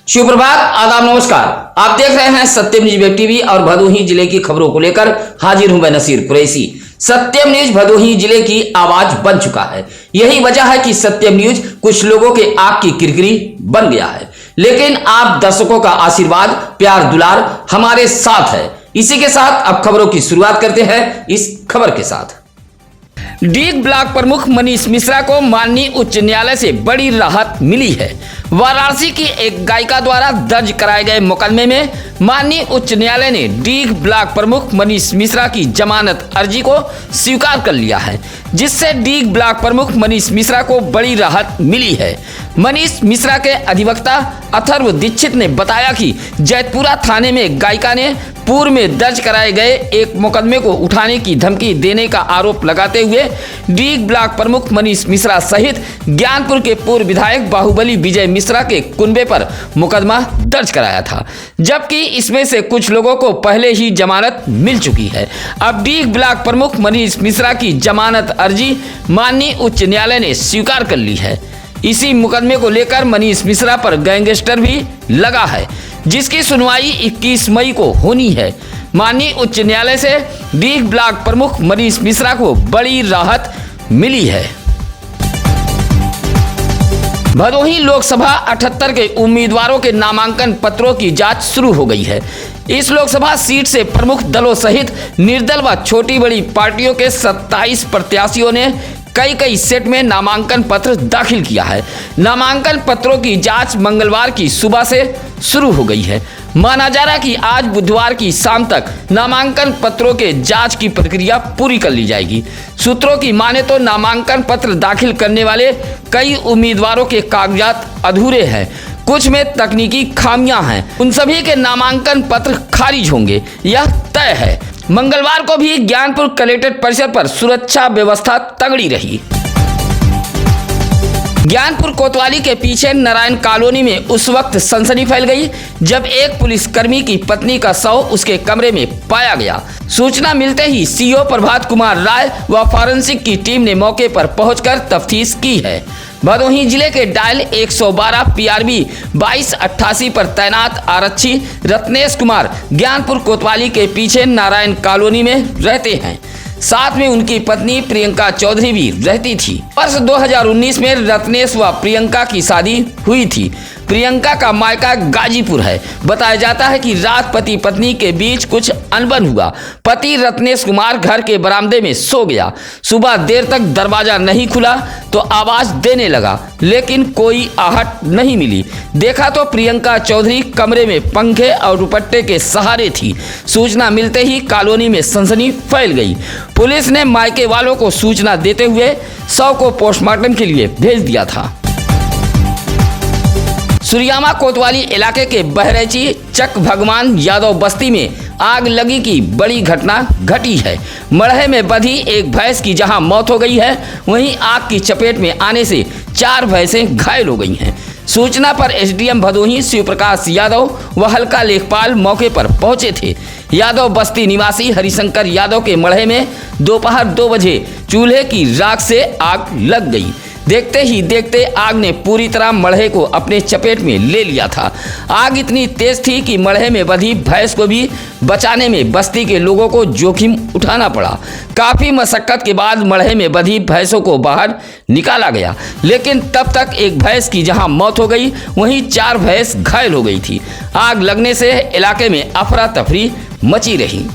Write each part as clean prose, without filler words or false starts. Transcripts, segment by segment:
सुप्रभात, आदाब, नमस्कार। आप देख रहे हैं सत्यम न्यूज वेब टीवी और भदोही जिले की खबरों को लेकर हाजिर हूं मैं नसीर कुरैशी। सत्यम न्यूज भदोही जिले की आवाज बन चुका है। यही वजह है कि सत्यम न्यूज कुछ लोगों के आग की किरकिरी बन गया है, लेकिन आप दर्शकों का आशीर्वाद, प्यार, दुलार हमारे साथ है। इसी के साथ अब खबरों की शुरुआत करते हैं इस खबर के साथ। डीग ब्लॉक प्रमुख मनीष मिश्रा को माननीय उच्च न्यायालय से बड़ी राहत मिली है। वाराणसी की एक गायिका द्वारा दर्ज कराए गए मुकदमे में माननीय उच्च न्यायालय ने डीग ब्लॉक प्रमुख मनीष मिश्रा की जमानत अर्जी को स्वीकार कर लिया है, जिससे डीग ब्लॉक प्रमुख मनीष मिश्रा को बड़ी राहत मिली है। मनीष मिश्रा के अधिवक्ता अथर्व दीक्षित ने बताया कि जैतपुरा थाने में गायिका ने पूर्व में दर्ज कराए गए एक मुकदमे को उठाने की धमकी देने का आरोप लगाते हुए डीग ब्लॉक प्रमुख मनीष मिश्रा सहित ज्ञानपुर के पूर्व विधायक बाहुबली विजय मिश्रा के कुनबे पर मुकदमा दर्ज कराया था, जबकि इसमें से कुछ लोगों को पहले ही जमानत मिल चुकी है। अब डीग ब्लॉक प्रमुख मनीष मिश्रा की जमानत अर्जी माननीय उच्च न्यायालय ने स्वीकार कर ली है। इसी मुकदमे को लेकर मनीष मिश्रा पर गैंगस्टर भी लगा है, जिसकी सुनवाई 21 मई को होनी है। माननीय उच्च न्यायालय से डीग ब्लॉक प्रमुख मनीष मिश्रा को बड़ी राहत मिली है। भदोही लोकसभा 78 के उम्मीदवारों के नामांकन पत्रों की जांच शुरू हो गई है। इस लोकसभा सीट से प्रमुख दलों सहित निर्दल व छोटी बड़ी पार्टियों के 27 प्रत्याशियों ने कई सेट में नामांकन पत्र दाखिल किया है। नामांकन पत्रों की जांच मंगलवार की सुबह से शुरू हो गई है। माना जा रहा है कि आज बुधवार की शाम तक नामांकन पत्रों के जांच की प्रक्रिया पूरी कर ली जाएगी। सूत्रों की माने तो नामांकन पत्र दाखिल करने वाले कई उम्मीदवारों के कागजात अधूरे हैं, कुछ में तकनीकी खामियां हैं। उन सभी के नामांकन पत्र खारिज होंगे, यह तय है। मंगलवार को भी ज्ञानपुर कलेक्ट्रेट परिसर पर सुरक्षा व्यवस्था तगड़ी रही। ज्ञानपुर कोतवाली के पीछे नारायण कॉलोनी में उस वक्त सनसनी फैल गई जब एक पुलिसकर्मी की पत्नी का शव उसके कमरे में पाया गया। सूचना मिलते ही सीओ प्रभात कुमार राय व फॉरेंसिक की टीम ने मौके पर पहुंचकर तफ्तीश की है। भदोही जिले के डायल 112 PRB 2288 पर तैनात आरक्षी रत्नेश कुमार ज्ञानपुर कोतवाली के पीछे नारायण कॉलोनी में रहते हैं। साथ में उनकी पत्नी प्रियंका चौधरी भी रहती थी। वर्ष 2019 में रत्नेश व प्रियंका की शादी हुई थी। प्रियंका का मायका गाजीपुर है। बताया जाता है कि रात पति पत्नी के बीच कुछ अनबन हुआ। पति रत्नेश कुमार घर के बरामदे में सो गया। सुबह देर तक दरवाजा नहीं खुला तो आवाज देने लगा, लेकिन कोई आहट नहीं मिली। देखा तो प्रियंका चौधरी कमरे में पंखे और दुपट्टे के सहारे थी। सूचना मिलते ही कॉलोनी में सनसनी फैल गई। पुलिस ने मायके वालों को सूचना देते हुए शव को पोस्टमार्टम के लिए भेज दिया था। सुरियामा कोतवाली इलाके के बहरैची चक भगवान यादव बस्ती में आग लगी की बड़ी घटना घटी है। मड़हे में बंधी एक भैंस की जहां मौत हो गई है, वहीं आग की चपेट में आने से 4 भैंसें घायल हो गई हैं। सूचना पर एसडीएम भदोही शिव प्रकाश यादव व हल्का लेखपाल मौके पर पहुंचे थे। यादव बस्ती निवासी हरिशंकर यादव के मड़हे में दोपहर 2 बजे चूल्हे की राख से आग लग गई। देखते ही देखते आग ने पूरी तरह मड़हे को अपने चपेट में ले लिया था। आग इतनी तेज थी कि मड़हे में बंधी भैंस को भी बचाने में बस्ती के लोगों को जोखिम उठाना पड़ा। काफी मशक्कत के बाद मड़हे में बंधी भैंसों को बाहर निकाला गया, लेकिन तब तक एक भैंस की जहां मौत हो गई, वहीं 4 भैंस घायल हो गई थी। आग लगने से इलाके में अफरा तफरी मची रही।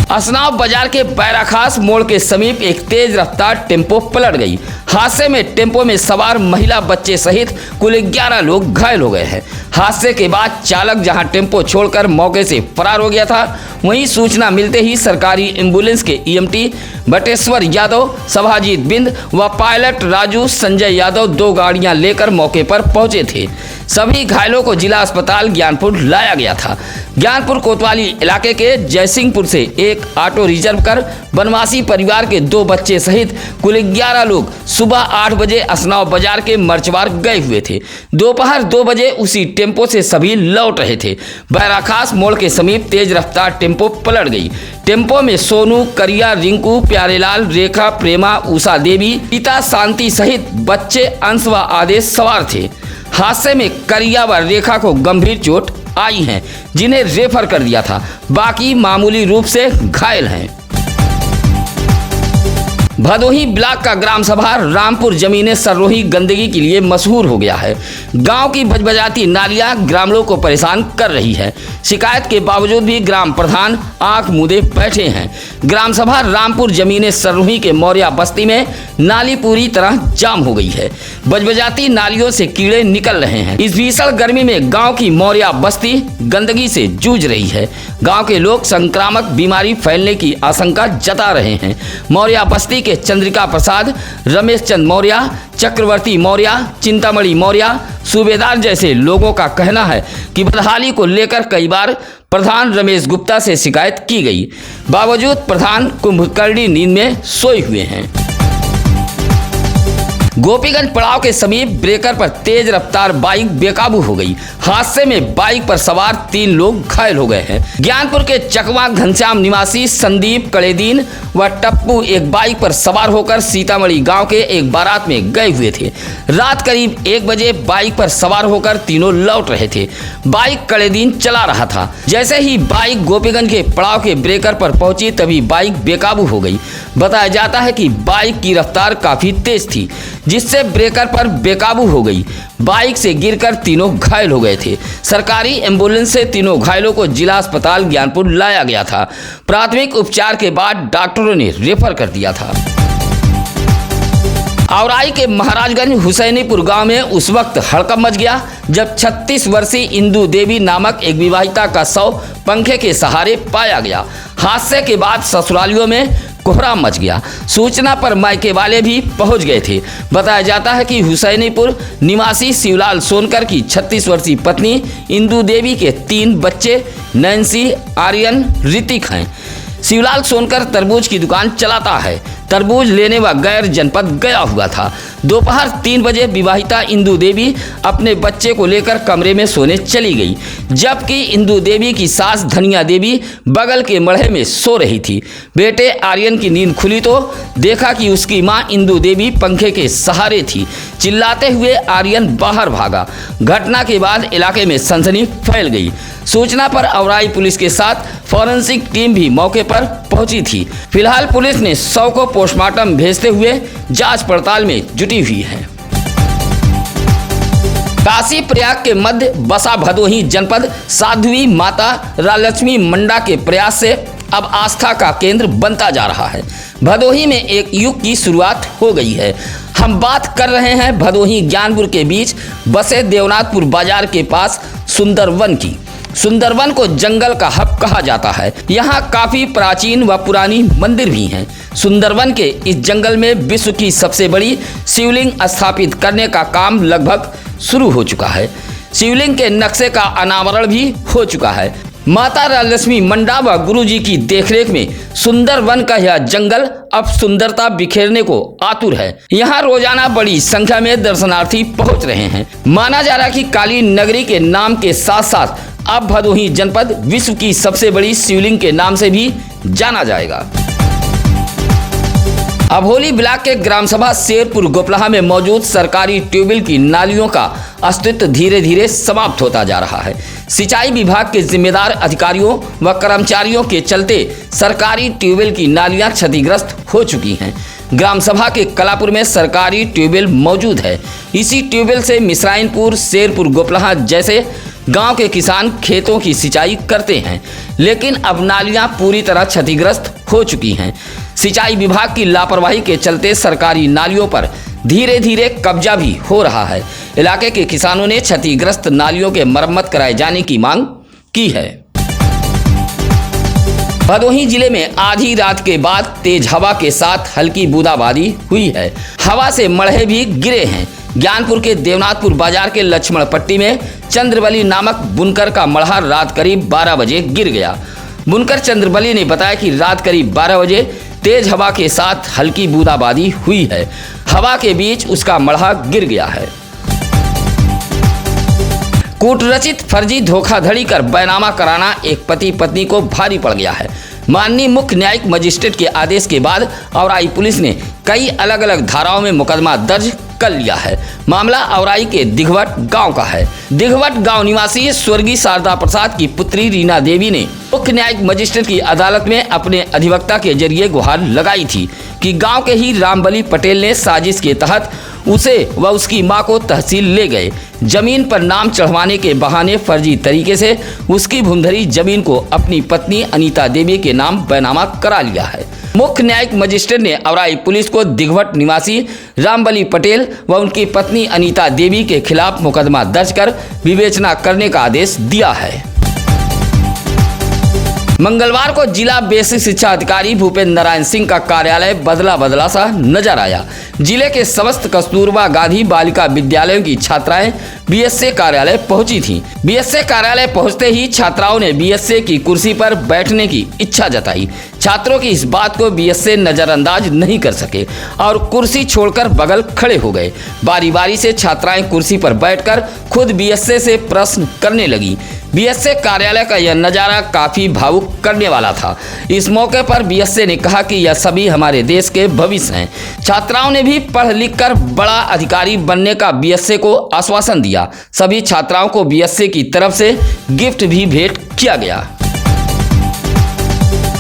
असनाव बाजार के बैराखास मोड़ के समीप एक तेज रफ्तार टेम्पो पलट गई। हादसे में टेम्पो में सवार महिला, बच्चे सहित कुल 11 लोग घायल हो गए हैं। हादसे के बाद चालक जहां टेम्पो छोड़कर मौके से फरार हो गया था, वहीं सूचना मिलते ही सरकारी एम्बुलेंस के EMT बटेश्वर यादव, सभाजीत बिंद व पायलट राजू संजय यादव 2 गाड़ियां लेकर मौके पर पहुंचे थे। सभी घायलों को जिला अस्पताल ज्ञानपुर लाया गया था। ज्ञानपुर कोतवाली इलाके के जयसिंहपुर से एक ऑटो रिजर्व कर बनवासी परिवार के 2 बच्चे सहित कुल 11 लोग सुबह 8 बजे असनाव बाजार के मर्चवार गए हुए थे। दोपहर 2 बजे उसी टेम्पो से सभी लौट रहे थे। बैराखास मोड़ के समीप तेज रफ्तार टेम्पो पलट गई। टेम्पो में सोनू, करिया, रिंकू, प्यारेलाल, रेखा, प्रेमा, उषा देवी, पिता शांति सहित बच्चे अंश व आदेश सवार थे। हादसे में करिया व रेखा को गंभीर चोट आई है, जिन्हें रेफर कर दिया था। बाकी मामूली रूप से घायल हैं। भदोही ब्लॉक का ग्राम सभा रामपुर जमीने सर्रोही गंदगी के लिए मशहूर हो गया है। गांव की बजबजाती नालियां ग्रामीणों को परेशान कर रही है। शिकायत के बावजूद भी ग्राम प्रधान आंख मूंदे बैठे हैं। ग्राम सभा रामपुर जमीने सर्रोही के मौर्या बस्ती में नाली पूरी तरह जाम हो गई है। बजबजाती नालियों से कीड़े निकल रहे हैं। इस भीषण गर्मी में गाँव की मौर्या बस्ती गंदगी से जूझ रही है। गाँव के लोग संक्रामक बीमारी फैलने की आशंका जता रहे हैं। मौर्या बस्ती के चंद्रिका प्रसाद, रमेश चंद मौर्य, चक्रवर्ती मौर्य, चिंतामणि मौर्य, सूबेदार जैसे लोगों का कहना है कि बदहाली को लेकर कई बार प्रधान रमेश गुप्ता से शिकायत की गई, बावजूद प्रधान कुंभकर्णी नींद में सोए हुए हैं। गोपीगंज पड़ाव के समीप ब्रेकर पर तेज रफ्तार बाइक बेकाबू हो गई। हादसे में बाइक पर सवार 3 लोग घायल हो गए हैं। ज्ञानपुर के चकवा घनश्याम निवासी संदीप कड़ेदीन व टप्पू एक बाइक पर सवार होकर सीतामढ़ी गांव के एक बारात में गए हुए थे। रात करीब 1 बजे बाइक पर सवार होकर तीनों लौट रहे थे। बाइक कड़ेदीन चला रहा था। जैसे ही बाइक गोपीगंज के पड़ाव के ब्रेकर पर पहुंची तभी बाइक बेकाबू हो गई। बताया जाता है कि बाइक की रफ्तार काफी तेज थी, जिससे ब्रेकर पर बेकाबू हो गई। बाइक से गिरकर तीनों घायल हो गए थे। सरकारी एम्बुलेंस से तीनों घायलों को जिला अस्पताल ज्ञानपुर लाया गया था। प्राथमिक उपचार के बाद डॉक्टरों ने रेफर कर दिया था। औराई के महाराजगंज हुसैनीपुर गांव में उस वक्त हड़कंप मच गया जब 36 वर्षीय इंदू देवी नामक एक विवाहिता का शव पंखे के सहारे पाया गया। हादसे के बाद ससुरालियों में कोहराम मच गया। सूचना पर मायके वाले भी पहुंच गए थे। बताया जाता है कि हुसैनीपुर निवासी शिवलाल सोनकर की 36 वर्षीय पत्नी इंदू देवी के 3 बच्चे नैन्सी, आर्यन, ऋतिक हैं। शिवलाल सोनकर तरबूज की दुकान चलाता है। तरबूज लेने वह गैर जनपद गया हुआ था। दोपहर 3 बजे विवाहिता इंदू देवी अपने बच्चे को लेकर कमरे में सोने चली गई, जबकि इंदू देवी की सास धनिया देवी बगल के मढ़े में सो रही थी। बेटे आर्यन की नींद खुली तो देखा कि उसकी मां इंदू देवी पंखे के सहारे थी। चिल्लाते हुए आर्यन बाहर भागा। घटना के बाद इलाके में सनसनी फैल गई। सूचना पर औराई पुलिस के साथ फॉरेंसिक टीम भी मौके पर पहुंची थी। फिलहाल पुलिस ने शव को पोस्टमार्टम भेजते हुए जांच पड़ताल में जुटी हुई है। काशी प्रयाग के मध्य बसा भदोही जनपद साध्वी माता राजलक्ष्मी मंडा के प्रयास से अब आस्था का केंद्र बनता जा रहा है। भदोही में एक युग की शुरुआत हो गई है। हम बात कर रहे हैं भदोही ज्ञानपुर के बीच बसे देवनाथपुर बाजार के पास सुंदरवन की। सुंदरवन को जंगल का हब कहा जाता है। यहाँ काफी प्राचीन व पुरानी मंदिर भी हैं। सुंदरवन के इस जंगल में विश्व की सबसे बड़ी शिवलिंग स्थापित करने का काम लगभग शुरू हो चुका है। शिवलिंग के नक्शे का अनावरण भी हो चुका है। माता राजलक्ष्मी मंडा व गुरुजी की देखरेख में सुंदरवन का यह जंगल अब सुंदरता बिखेरने को आतुर है। यहाँ रोजाना बड़ी संख्या में दर्शनार्थी पहुँच रहे हैं। माना जा रहा है कि काली नगरी के नाम के साथ साथ अब भदोही जनपद विश्व की सबसे बड़ी शिवलिंग के नाम से भी जाना जाएगा। अभोली ब्लॉक के ग्राम सभा शेरपुर गोपलाहा में मौजूद सरकारी ट्यूबवेल की नालियों का अस्तित्व धीरे धीरे समाप्त होता जा रहा है। सिंचाई विभाग के जिम्मेदार अधिकारियों व कर्मचारियों के चलते सरकारी ट्यूबवेल की नालियां क्षतिग्रस्त हो चुकी हैं। ग्राम सभा के कलापुर में सरकारी ट्यूबवेल मौजूद है। इसी ट्यूबवेल से मिसराइनपुर, शेरपुर गोपलाहा जैसे गांव के किसान खेतों की सिंचाई करते हैं, लेकिन अब नालियां पूरी तरह क्षतिग्रस्त हो चुकी हैं। सिंचाई विभाग की लापरवाही के चलते सरकारी नालियों पर धीरे धीरे कब्जा भी हो रहा है। इलाके के किसानों ने क्षतिग्रस्त नालियों के मरम्मत कराए जाने की मांग की है। भदोही जिले में आधी रात के बाद तेज हवा के साथ हल्की बूंदाबांदी हुई है। हवा से मलबे भी गिरे हैं। ज्ञानपुर के देवनाथपुर बाजार के लक्ष्मण पट्टी में चंद्रबली नामक बुनकर का मलहा रात करीब 12 बजे गिर गया। बुनकर चंद्रबली ने बताया कि रात करीब 12 बजे तेज हवा के साथ हल्की बूंदाबांदी हुई है। हवा के बीच उसका मलहा गिर गया है। कूटरचित फर्जी धोखाधड़ी कर बैनामा कराना एक पति पत्नी को भारी पड़ गया है। माननीय मुख्य न्यायिक मजिस्ट्रेट के आदेश के बाद औराई पुलिस ने कई अलग अलग धाराओं में मुकदमा दर्ज कर लिया है। मामला औराई के दिघवट गांव का है। दिघवट गांव निवासी स्वर्गीय शारदा प्रसाद की पुत्री रीना देवी ने मुख्य न्यायिक मजिस्ट्रेट की अदालत में अपने अधिवक्ता के जरिए गुहार लगाई थी कि गांव के ही रामबली पटेल ने साजिश के तहत उसे व उसकी मां को तहसील ले गए। जमीन पर नाम चढ़वाने के बहाने फर्जी तरीके से उसकी भूमधरी जमीन को अपनी पत्नी अनीता देवी के नाम बैनामा करा लिया है। मुख्य न्यायिक मजिस्ट्रेट ने औराई पुलिस को दिघवट निवासी रामबली पटेल व उनकी पत्नी अनीता देवी के खिलाफ मुकदमा दर्ज कर विवेचना करने का आदेश दिया है। मंगलवार को जिला बेसिक शिक्षा अधिकारी भूपेंद्र नारायण सिंह का कार्यालय बदला सा नजर आया। जिले के समस्त कस्तूरबा गांधी बालिका विद्यालयों की छात्राएं बीएसए कार्यालय पहुंची थीं। बीएसए कार्यालय पहुंचते ही छात्राओं ने बीएसए की कुर्सी पर बैठने की इच्छा जताई। छात्रों की इस बात को बीएसए नजरअंदाज नहीं कर सके और कुर्सी छोड़कर बगल खड़े हो गए। बारी बारी से छात्राएं कुर्सी पर बैठकर खुद बीएसए से प्रश्न करने लगी। बीएसए कार्यालय का यह नज़ारा काफ़ी भावुक करने वाला था। इस मौके पर बीएसए ने कहा कि यह सभी हमारे देश के भविष्य हैं। छात्राओं ने भी पढ़ लिख कर बड़ा अधिकारी बनने का बीएसए को आश्वासन दिया। सभी छात्राओं को बीएसए की तरफ से गिफ्ट भी भेंट किया गया।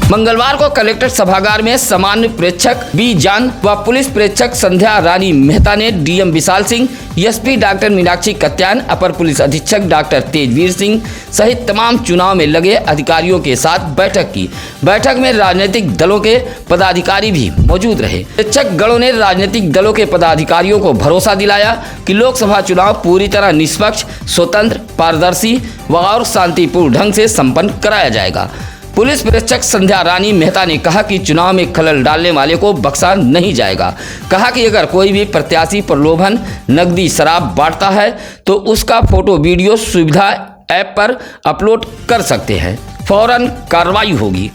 मंगलवार को कलेक्टर सभागार में सामान्य प्रेक्षक बी जान व पुलिस प्रेक्षक संध्या रानी मेहता ने DM Vishal Singh, SP doctor Meenakshi कत्यान, अपर पुलिस अधीक्षक डॉक्टर तेजवीर सिंह सहित तमाम चुनाव में लगे अधिकारियों के साथ बैठक की। बैठक में राजनीतिक दलों के पदाधिकारी भी मौजूद रहे। प्रेक्षक गणों ने राजनीतिक दलों के पदाधिकारियों को भरोसा दिलाया कि लोकसभा चुनाव पूरी तरह निष्पक्ष, स्वतंत्र, पारदर्शी व और शांतिपूर्ण ढंग से संपन्न कराया जाएगा। पुलिस प्रेक्षक संध्या रानी मेहता ने कहा कि चुनाव में खलल डालने वाले को बख्शा नहीं जाएगा। कहा कि अगर कोई भी प्रत्याशी प्रलोभन, नकदी, शराब बांटता है तो उसका फोटो वीडियो सुविधा ऐप पर अपलोड कर सकते हैं, फौरन कार्रवाई होगी।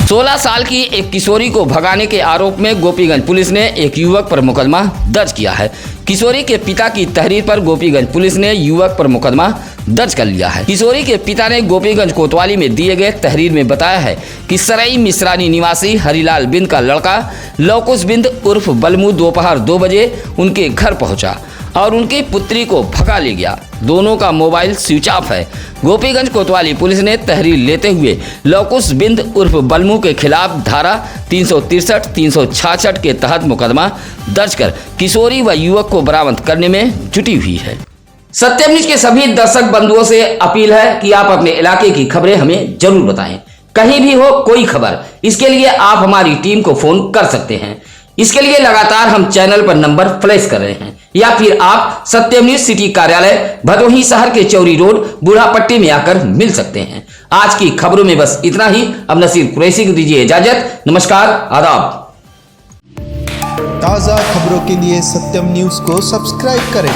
16 साल की एक किशोरी को भगाने के आरोप में गोपीगंज पुलिस ने एक युवक पर मुकदमा दर्ज किया है। किशोरी के पिता की तहरीर पर गोपीगंज पुलिस ने युवक पर मुकदमा दर्ज कर लिया है। किशोरी के पिता ने गोपीगंज कोतवाली में दिए गए तहरीर में बताया है कि सरई मिश्रानी निवासी हरिलाल बिंद का लड़का लवकुश बिंद उर्फ बलमू दोपहर 2 बजे उनके घर पहुंचा और उनकी पुत्री को भगा ले गया। दोनों का मोबाइल स्विच ऑफ है। गोपीगंज कोतवाली पुलिस ने तहरीर लेते हुए लवकुश बिंद उर्फ बलमू के खिलाफ धारा 363, 366 के तहत मुकदमा दर्ज कर किशोरी व युवक को बरामद करने में जुटी हुई है। सत्यम न्यूज के सभी दर्शक बंधुओं से अपील है कि आप अपने इलाके की खबरें हमें जरूर बताएं। कहीं भी हो कोई खबर, इसके लिए आप हमारी टीम को फोन कर सकते हैं। इसके लिए लगातार हम चैनल पर नंबर फ्लैश कर रहे हैं, या फिर आप सत्यम न्यूज सिटी कार्यालय भदोही शहर के चौरी रोड बूढ़ापट्टी में आकर मिल सकते हैं। आज की खबरों में बस इतना ही। अब नसीर कुरैशी को दीजिए इजाजत। नमस्कार, आदाब। ताज़ा खबरों के लिए सत्यम न्यूज को सब्सक्राइब करें